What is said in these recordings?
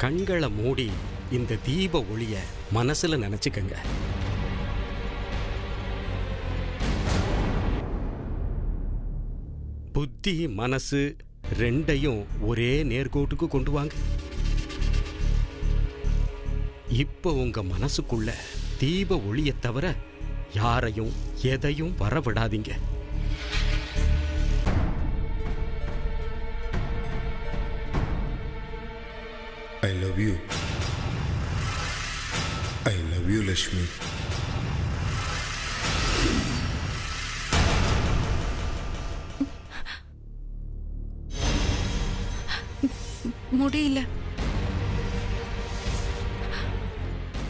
கண்களை மூடி இந்த தீப ஒளிய மனசுல நினைச்சுக்கங்க. புத்தி மனசு ரெண்டையும் ஒரே நேர்கோட்டுக்கு கொண்டு வாங்க. இப்ப உங்க மனசுக்குள்ள தீப ஒளியை தவிர யாரையும் எதையும் வரவிடாதீங்க. I love you. I love you, Lakshmi. முடியல.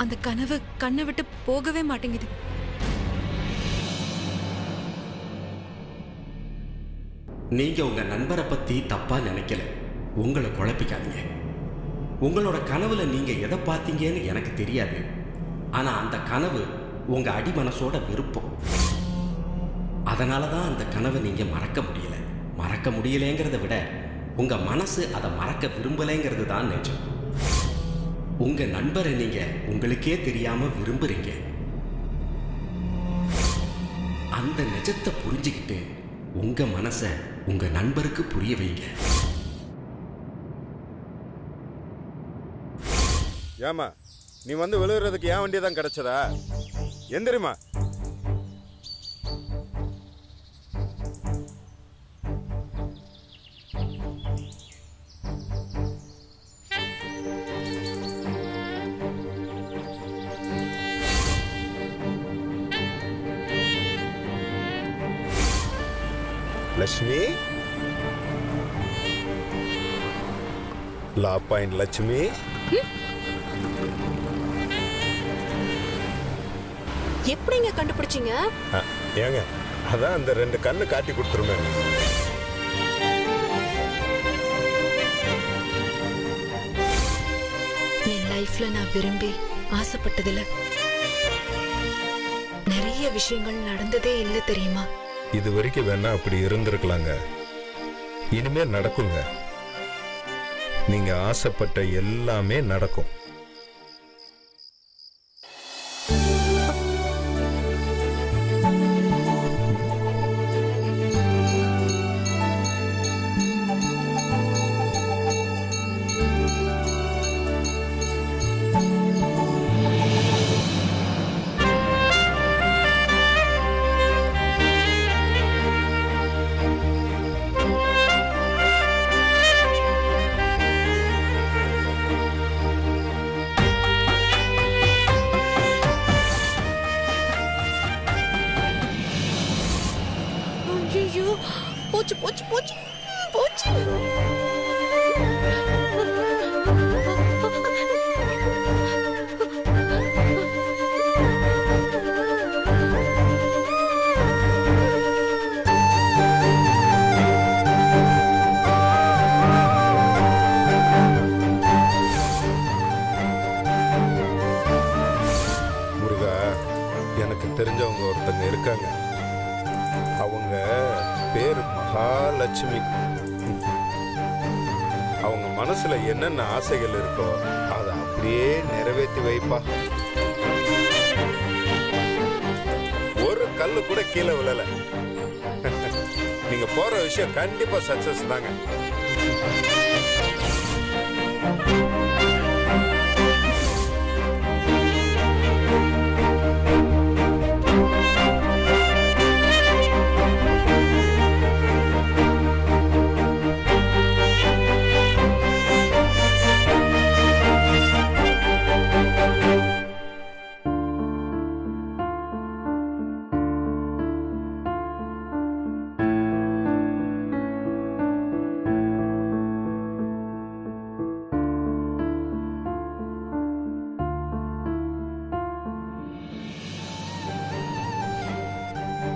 அந்த கனவு கண்ணை விட்டு போகவே மாட்டேங்குது. நீங்க உங்க நண்பரை பத்தி தப்பா நினைக்கல. உங்களை குழப்பிக்காதீங்க. உங்களோட கனவுல நீங்க எதை பார்த்தீங்கன்னு எனக்கு தெரியாது. ஆனா அந்த கனவு உங்க அடி மனசோட விருப்பம். அதனாலதான் அந்த கனவை நீங்க மறக்க முடியல. மறக்க முடியலைங்கிறத விட உங்க மனசு அதை மறக்க விரும்பலைங்கிறது தான் நிஜம். உங்க நண்பரை நீங்க உங்களுக்கே தெரியாம விரும்புறீங்க. அந்த நிஜத்தை புரிஞ்சுக்கிட்டு உங்க மனசை உங்க நண்பருக்கு புரிய வைங்க. ஏமா நீ வந்து விழுகிறதுக்கு ஏன் வண்டி தான் கிடைச்சதா? எந்திரிமா. லட்சுமி, லா பாயிண்ட் லட்சுமி. எப்படிங்க கண்டுபிடிச்சீங்க? ஏங்க அதான் அந்த 2 கண்ணு காட்டி கொடுத்துருமே. என் லைஃப்ல நான் விரும்பி ஆசைப்பட்டதுல நிறைய விஷயங்கள் நடந்ததே இல்லை தெரியுமா? இது வரைக்கும் வேணா அப்படி இருந்திருக்கலாங்க. இனிமே நடக்குங்க. நீங்க ஆசைப்பட்ட எல்லாமே நடக்கும். போச்சு போச்சு போச்சு போச்சு. முருகா, எனக்கு தெரிஞ்சவங்க ஒருத்தங்க இருக்காங்க. அவங்க பேரு மகாலட்சுமி. அவங்க மனசுல என்னென்ன ஆசைகள் இருக்கோ அதை அப்படியே நிறைவேற்றி வைப்பா. ஒரு கல்லு கூட கீழே விழல. நீங்க போற விஷயம் கண்டிப்பா சக்சஸ் தாங்க.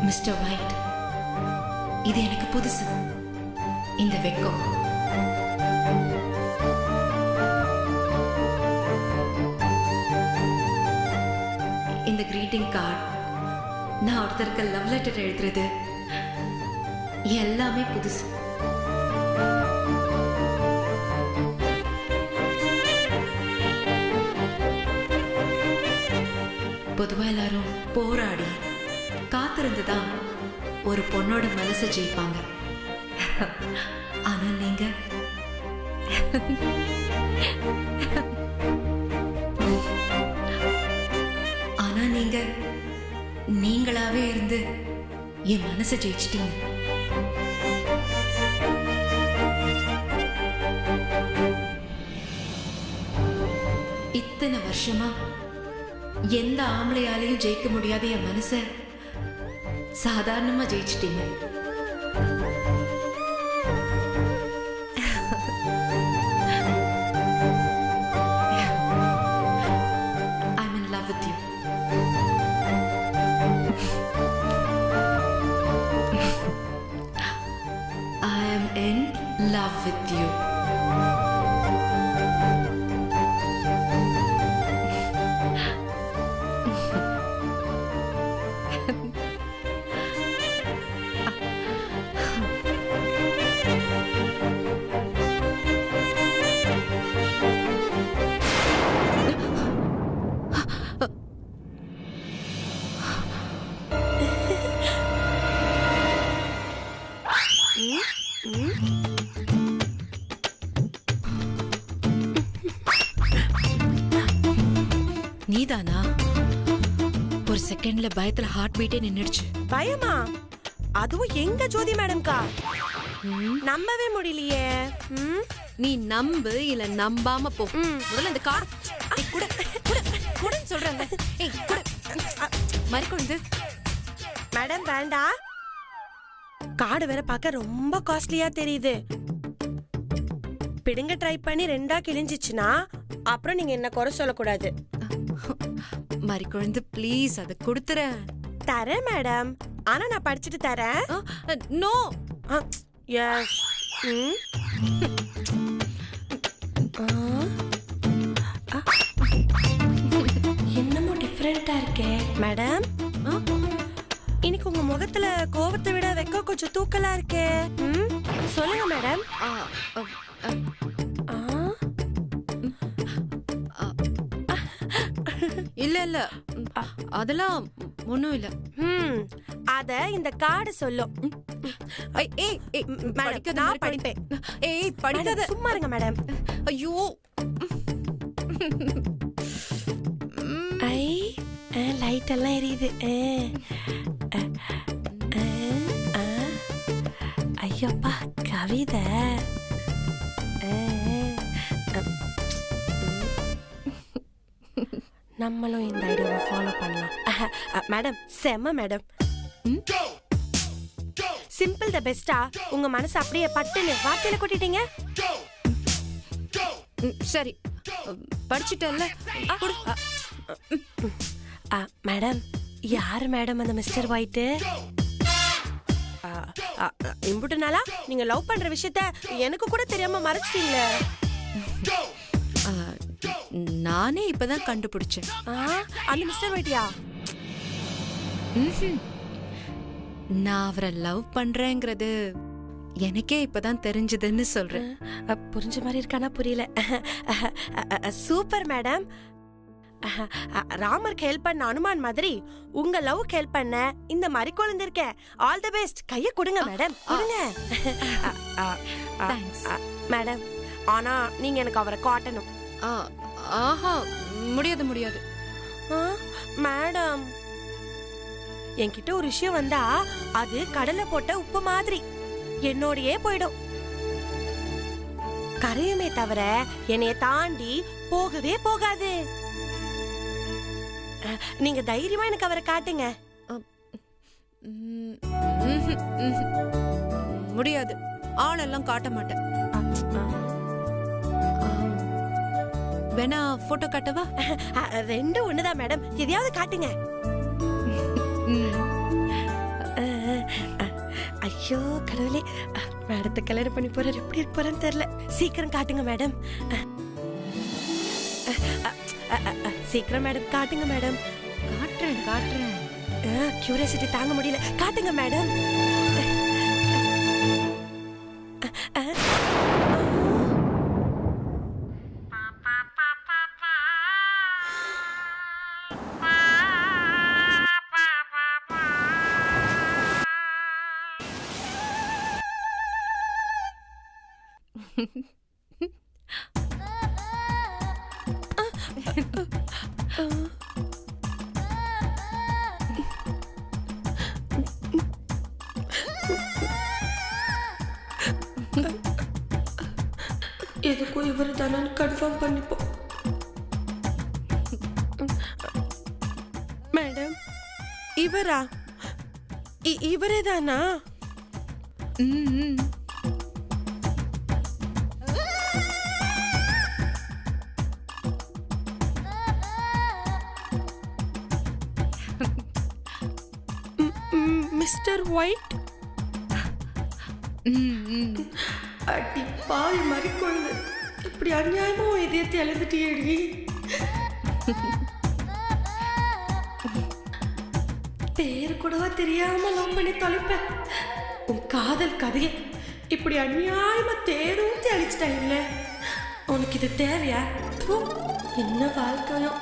மிஸ்டர் ஒயிட், இது எனக்கு புதுசு. இந்த வெக்கம் இந்த கிரீட்டிங் கார்டு, நான் ஒருத்தருக்கு லவ் லெட்டர் எழுதுறது எல்லாமே புதுசு. இருந்து தான் ஒரு பொண்ணோட மனசை ஜெயிப்பாங்க. ஆனா நீங்க நீங்களாவே இருந்து என் மனசை ஜெயிச்சிட்டீங்க. இத்தனை வருஷமா எந்த ஆம்பளையாலையும் ஜெயிக்க முடியாத என் மனசை சாதாரணமா ஜெயிச்சிட்டீங்க. I'm in love with you. I am in love with you. நீதானா? ஒரு செகண்ட்ல பயத்துல ஹார்ட் பீட்டே நின்னுடுச்சு. பயமா? அதுவும் எங்க ஜோதி மேடம்கா? நம்பவே முடியலையே. நீ நம்பு இல்ல நம்பாம போ. முதல்ல இந்த கார் கூட கூட கூட சொல்றேன். ஏய் கூட மறிக்கொண்டு. மேடம் வேண்டாம். கார்டு வேற பார்க்க ரொம்ப காஸ்ட்லியா தெரியுது. பிடுங்க ட்ரை பண்ணி ரெண்டா கிழிஞ்சிச்சுன்னா அப்புறம் நீங்க என்ன குறை சொல்லக்கூடாது. மறிக்கொழுந்து ப்ளீஸ் அதை கொடுத்துறேன். தரேன் மேடம், ஆனா நான் படிச்சுட்டு தரேன். நோ. எஸ். என்னமோ டிஃபரெண்டா இருக்கே மேடம். இன்னைக்கு உங்க முகத்துல கோபத்தை விட வெக்க கொஞ்சம் தூக்கலா இருக்கே. சொல்லுங்க மேடம். இல்ல இல்ல அதெல்லாம் ஒண்ணும் இல்ல. அத இந்த கார்டு சொல்லும். நான் படிப்பேன். ஏய் படிக்காத, சும்மா இருங்க மேடம். ஐயோ ஐ லைட் எல்லாம் எரியுது. ஐயோப்பா கவிதை. நம்மளும் இந்த ஐடியாவை ஃபாலோ பண்ணலாம். மேடம் செம்ம மேடம். சிம்பிள் த பெஸ்டா உங்க மனசு அப்படியே பட்டுன்னு வார்த்தையில கொட்டிட்டீங்க. சரி படிச்சுட்டல்ல. மேடம் யாரு மேடம் அந்த மிஸ்டர் ஒயிட்? இம்புட்டு நாளா நீங்க லவ் பண்ற விஷயத்த எனக்கு கூட தெரியாம மறைச்சிட்டீங்களே. நானே இப்பதான் கண்டுபிடிச்சேன். அந்த மிஸ்டர் ஒயிட்டியா? நான் அவரை லவ் பண்றேங்கிறது எனக்கே இப்பதான் தெரிஞ்சதுன்னு சொல்றேன். புரிஞ்ச மாதிரி இருக்கானா புரியல. Super madam. ராமருக்கு ஹெல்ப் பண்ண அனுமான் மாதிரி உங்க லவ்க்கு ஹெல்ப் பண்ண இந்த மாதிரி குழந்தை இருக்க. All the best. கைய கொடுங்க மேடம், கொடுங்க. மேடம் ஆனா நீங்க எனக்கு அவரை காட்டணும். ஆஹா முடியாது முடியாது. மேடம் என்கிட்ட ஒரு விஷயம் வந்தா அது கடல்ல போட்ட உப்பு மாதிரி என்னோடயே போயிடும். கரையுமே தவிர என்னைய தாண்டி போகவே போகாது. நீங்க தைரியமா எனக்கு அவரை காட்டுங்க. முடியாது, ஆளெல்லாம் காட்ட மாட்டேன். வேணா போட்டோ காட்டவா? ரெண்டும் ஒண்ணுதான் மேடம், எதையாவது காட்டுங்க. ஐயோ கடவுளே, மேடத்தை கல்யாணம் பண்ணி போறாரு, எப்படி இருக்க போறேன்னு தெரியல. சீக்கிரம் காட்டுங்க மேடம். சீக்கிரம் மேடம் காட்டுங்க மேடம். காட்டுறேன் காட்டுறேன். கியூரியாசிட்டி தாங்க முடியல, காட்டுங்க மேடம். எதுக்கும் இவர் தானு கன்ஃபார்ம் பண்ணிப்போம். மேடம், இவரா? இவரே தானா? Mister white? அடி பாவி மாதிரி கொழுது, இப்படி அநியாயமா இதயத்தை எழுந்துட்டியடி. பேரு கூடவா தெரியாம லவ் பண்ணி தொலைப்பேன். உன் காதல் கதையை இப்படி அநியாயமா தேர்ந்து அழிச்சிட்டாங்கல்ல. உனக்கு இது தேவையா? ஓ, என்ன வாழ்க்கையோ.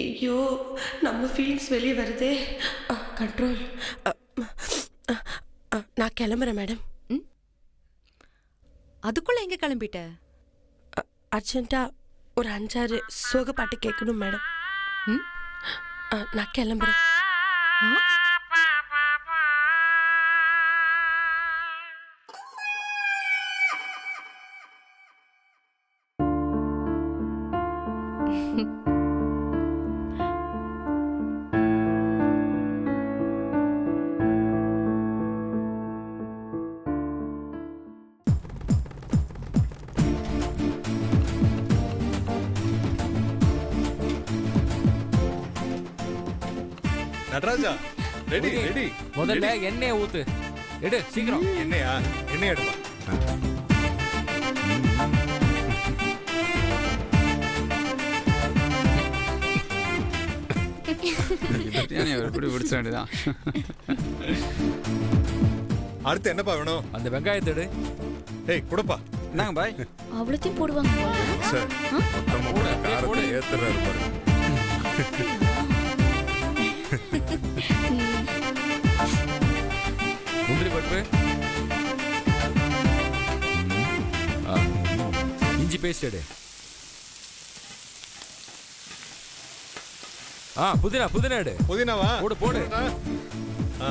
ஐயோ, நம்ம ஃபீலிங்ஸ் வெளியே வருதே. கண்ட்ரோல். நான் கிளம்புறேன் மேடம். அதுக்குள்ள எங்க கிளம்பிட்ட? அர்ஜென்ட்டா ஒரு 5-6 சோக பாட்டு கேட்கணும் மேடம். நான் கிளம்புறேன். Nataraja, ready ready. முதல்ல எண்ணெயை ஊத்து. எடு சீக்கிரம். எண்ணெயா? எண்ணெய் எடுப்பா. அடுத்து என்னப்பா வேணும்? அந்த வெங்காயத்தை எடு. ஏய் குடுப்பா. என்னங்க பாய்? அவ்வளோத்தையும் போடுவாங்க சார், மொத்தமா காரத்தை ஏத்துறாரு பாரு. முந்திரி பருப்பு, இஞ்சி பேஸ்ட் எடு. புதினா புதினா எடு. புதினாவா? போடு போடு.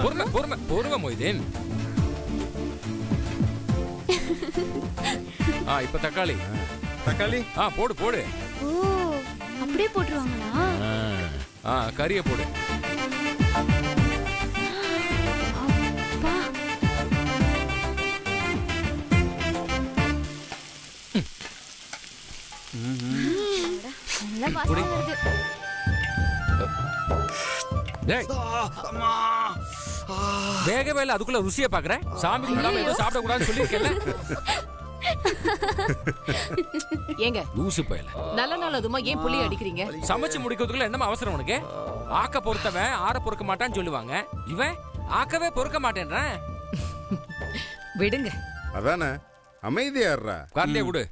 பொறுமை பொறுமை பொறுமை மொய்தீன். இப்ப தக்காளி. தக்காளி போடு போடு. ஓ, அப்படியே போட்டுருவாங்களா? கறியை போடு. அப்பா, நல்ல வாசனை வருது. வேகவே இல்லை, அதுக்குள்ள ருசியை பாக்குறேன். சாமி ஏதோ சாப்பிட கூடாதுன்னு சொல்லியிருக்கேன்ல. ஏங்க லூசு பயல, நல்ல நாள் அதுமா ஏன் புள்ளி அடிக்கிறீங்க? சமைச்சு முடிக்கிறதுக்குள்ள என்னமா அவசரம் உனக்கு? ஆக்க பொறுத்தவன் ஆற பொறுக்க மாட்டான்னு சொல்லுவாங்க. இவன் ஆக்கவே பொறுக்க மாட்டேன்றான். விடுங்க. அதானே, அமைதியாடுறா. கார்த்தியை விடு.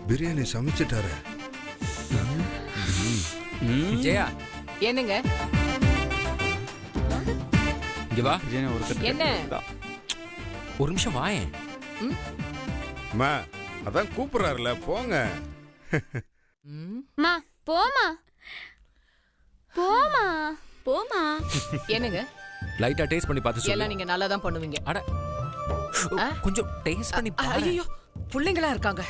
பிரியாணி சமைச்சிட்டாரு. ஜெயா, என்னங்க? இங்க வா. என்ன? ஒரு நிமிஷம் வாயேன். மா, அதான் கூப்பிடுறாருல, போங்க. மா, போமா போமா போமா. என்னங்க? லைட்டா டேஸ்ட் பண்ணி பார்த்து சொல்லு. எல்லாம் நீங்க நல்லா தான் பண்ணுவீங்க. அட, கொஞ்சம் டேஸ்ட் பண்ணி பாரு. ஐயோ, புள்ளைங்களா இருக்காங்க.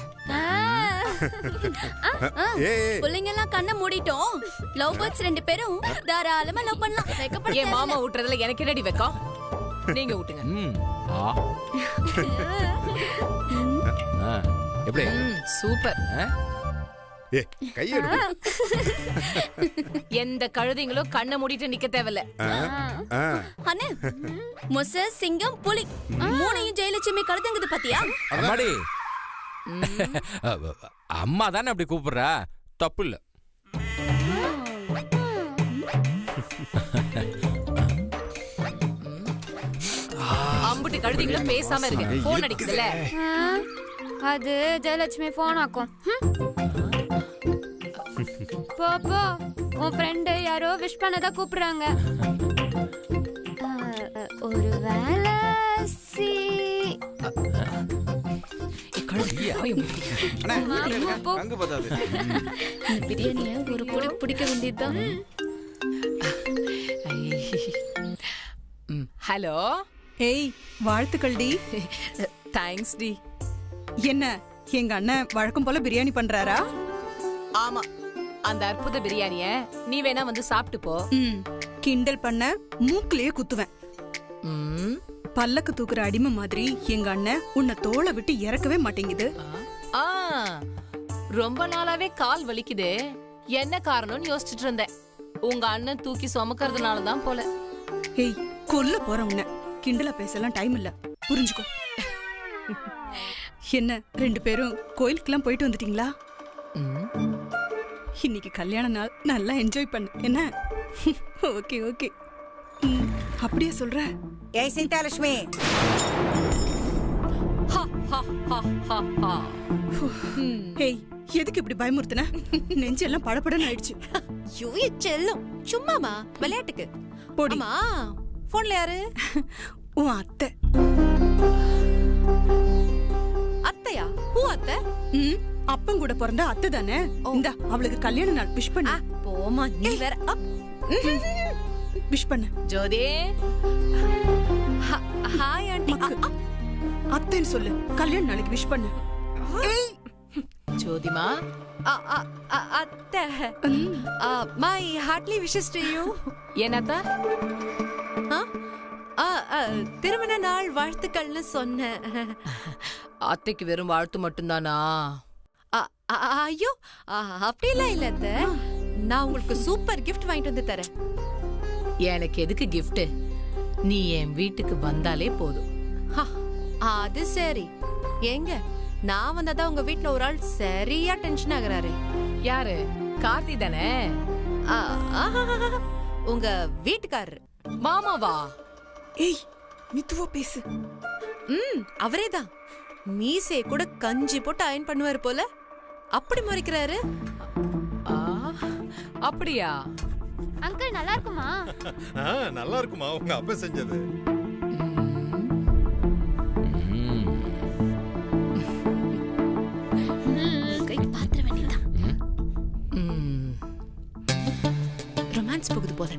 பிள்ளைங்க எல்லாம் கண்ணை மூடிட்டோம். லவ் பேர்ட்ஸ் 2 பேரும் தாராளமா லவ் பண்ணலாம். என் மாமா ஊட்டுறதுல எனக்கு என்னடி வெக்கம்? நீங்க ஊட்டுங்க. எப்படி? சூப்பர். கையெடு. எந்த கழுதைங்களும் கண்ணை மூடிட்டு நிக்க தேவையில்ல. அண்ணே, முச, சிங்கம், புலி 3ஐயும் ஜெயலட்சுமி கழுதுங்குது பாத்தியா? அம்மாடி, அம்மா தானே அப்படி கூப்பிடுறா, தப்பு இல்ல. அம்புட்டு கழுதிங்களும் பேசாம இருக்கு. போன் அடிக்குதுல்ல. அது ஜெயலட்சுமி போன் ஆக்கும். போ போ, உன் ஃப்ரெண்டு யாரோ விஷ் பண்ணதா கூப்பிடுறாங்க. ஒரு வேலை பிரியாணிய ஒரு பொடி பிடிக்க வேண்டியதுதான். ஹலோ. ஏய், வாழ்த்துக்கள் டி. Thanks D. என்ன எங்க அண்ணன் வழக்கம் போல பிரியாணி பண்றாரா? ஆமா, அந்த அற்புத பிரியாணிய நீ வேணா வந்து சாப்பிட்டு போ. கிண்டல் பண்ண மூக்கிலேயே குத்துவேன். பல்லக்கு தூக்குற அடிமை மாதிரி எங்க அண்ணன் உன்னை தோளை விட்டு இறக்கவே மாட்டேங்குது. ரொம்ப நாளாவே கால் வலிக்குது, என்ன காரணம்னு யோசிச்சுட்டு இருந்தேன். உங்க அண்ணன் தூக்கி சுமக்கிறதுனாலதான் போல. ஏய், கொல்ல போற உன்னை. கிண்டலா பேசலாம் டைம் இல்ல, புரிஞ்சுக்கோ. என்ன 2 பேரும் கோயிலுக்கெல்லாம் போயிட்டு வந்துட்டீங்களா? இன்னைக்கு கல்யாண நாள், நல்லா என்ஜாய் பண்ணு. என்ன? ஓகே ஓகே, அப்படியே சொல்ற. ஏய் சீதாலட்சுமி, ஏய், எதுக்கு இப்படி பயமுறுத்துன? நெஞ்செல்லாம் படபடன்னு ஆயிடுச்சு. ஐயோ செல்லம், சும்மாமா விளையாட்டுக்கு. போடிமா. போன்ல யாரு? உன் அத்தை. அத்தையா? பூ அத்தை? அப்பன் கூட பிறந்த அத்தை தானே. இந்தா, அவளுக்கு கல்யாண நாள் விஷ் பண்ணு. போமா, நீ வேற. விஷ் பண்ணு. ஜோதி. Hi aunty. அத்தைன்னு சொல்லு, கல்யாண நாளைக்கு விஷ் பண்ணு. ஜோதிமா. அத்தை, my heartily wishes to you. என்னத்தா? திருமண நாள் வாழ்த்துக்கள்னு சொன்னேன். அத்தைக்கு வெறும் வாழ்த்து மட்டும்தானா? ஐயோ, அப்படிலாம் இல்ல அத்தை. நான் உங்களுக்கு சூப்பர் கிஃப்ட் வாங்கிட்டு வந்து தரேன். எனக்கு எதுக்கு கிஃப்ட்? நீ என் வீட்டுக்கு வந்தாலே போதும். அது சரி. எங்க நான் வந்தாதான் உங்க வீட்ல ஒரு ஆள் சரியா டென்ஷன் ஆகுறாரு. யாரு? கார்த்தி தானே? உங்க வீட்டுக்காரரு. மாமாவா? ஏய், மிதுவா பேசு. அவரேதான். மீசை கூட கஞ்சி போட்டு அயன் பண்ணுவாரு போல, அப்படி முறைக்கிறாரு. அப்படியா? அங்கிள் நல்லா இருக்குமா? நல்லா இருக்குமா, உங்க அப்பா செஞ்சது. ரொமான்ஸ் போகுது போல.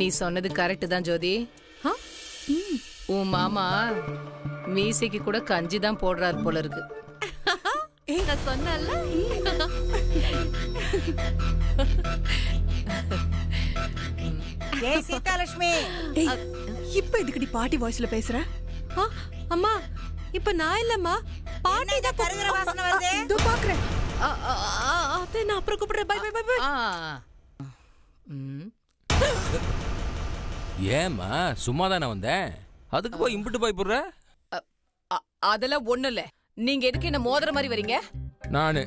நீ சொன்னது கரெக்ட் தான் ஜோதி. உன் மாமா மீசைக்கு கூட கஞ்சி தான் போடுறாரு போல இருக்கு. நான் சொன்னல. ஏய் சீதாலட்சுமி, இப்ப எதுக்குடி பாட்டி வாய்ஸ்ல பேசுற? அம்மா, இப்ப நான் இல்லம்மா, பாட்டி தான். கருகிற வாசனை வருதே. இதோ பாக்குறேன். அத்தை, நான் அப்புறம் கூப்பிடுறேன். Bye bye bye bye. ஏமா சும்மா தானே வந்தேன், அதுக்கு போய் இம்பிட்டு போய் போடுற? அதெல்லாம் ஒண்ணு இல்ல. நீங்க எதுக்கு என்ன மோதிர மாதிரி வரீங்க? நானு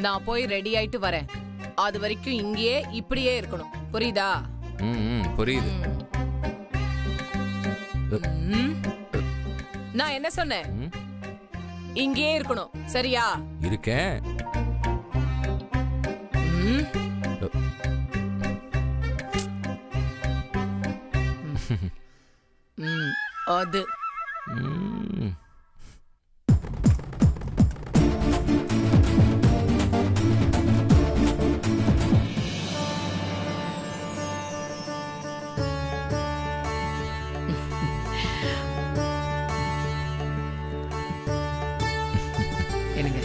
நான் போய் ரெடி ஆயிட்டு வரேன். அது வரைக்கும் இங்கேயே இப்படியே இருக்கணும், புரியுதா? புரியுது. நான் என்ன சொன்னேன்? இங்கேயே இருக்கணும், சரியா? இருக்கேன். அது என்னங்க?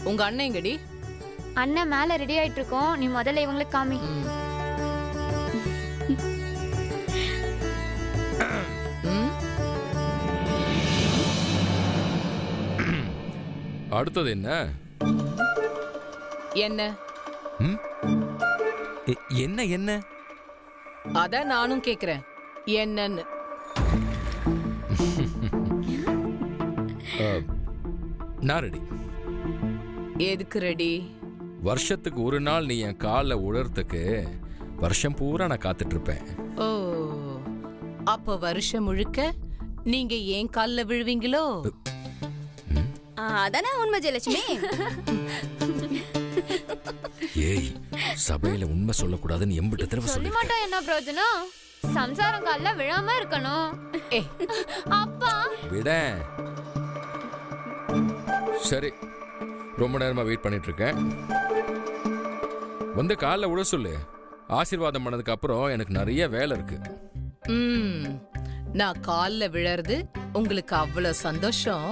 உங்க அண்ணன் எங்கடி? அண்ணன் மேல ரெடி ஆயிட்டு இருக்கோம். நீ முதல்ல இவங்களுக்கு காமி. அடுத்தது என்ன? என்ன என்ன என்ன? அதான் நானும் கேக்குறேன் என்னன்னு. நான் ரெடி. எதுக்கு ரெடி? வருஷத்துக்கு ஒரு நாள் நீ என் காலில் உழறதுக்கு வருஷம் பூரா நான் காத்துட்டு இருப்பேன். ஓ, அப்ப வருஷம் முழுக்க நீங்க ஏன் கால்ல விழுவீங்களோ? அதானே உண்மை ஜெயலட்சுமி. ஏய், சபையில உண்மை சொல்லக்கூடாதுன்னு எம்பிட்ட தடவை சொல்லி சொல்லி மாட்டோம். என்ன பிரயோஜனம்? சம்சாரம் கால்ல விழாம இருக்கணும். அப்பா விட. சரி, ரொம்ப நேரமா வெயிட் பண்ணிட்டு இருக்கேன். வந்து காலில் விட சொல்லு. ஆசீர்வாதம் பண்ணதுக்கு அப்புறம் எனக்கு நிறைய வேலை இருக்கு. நான் கால்ல விழறது உங்களுக்கு அவ்வளவு சந்தோஷம்?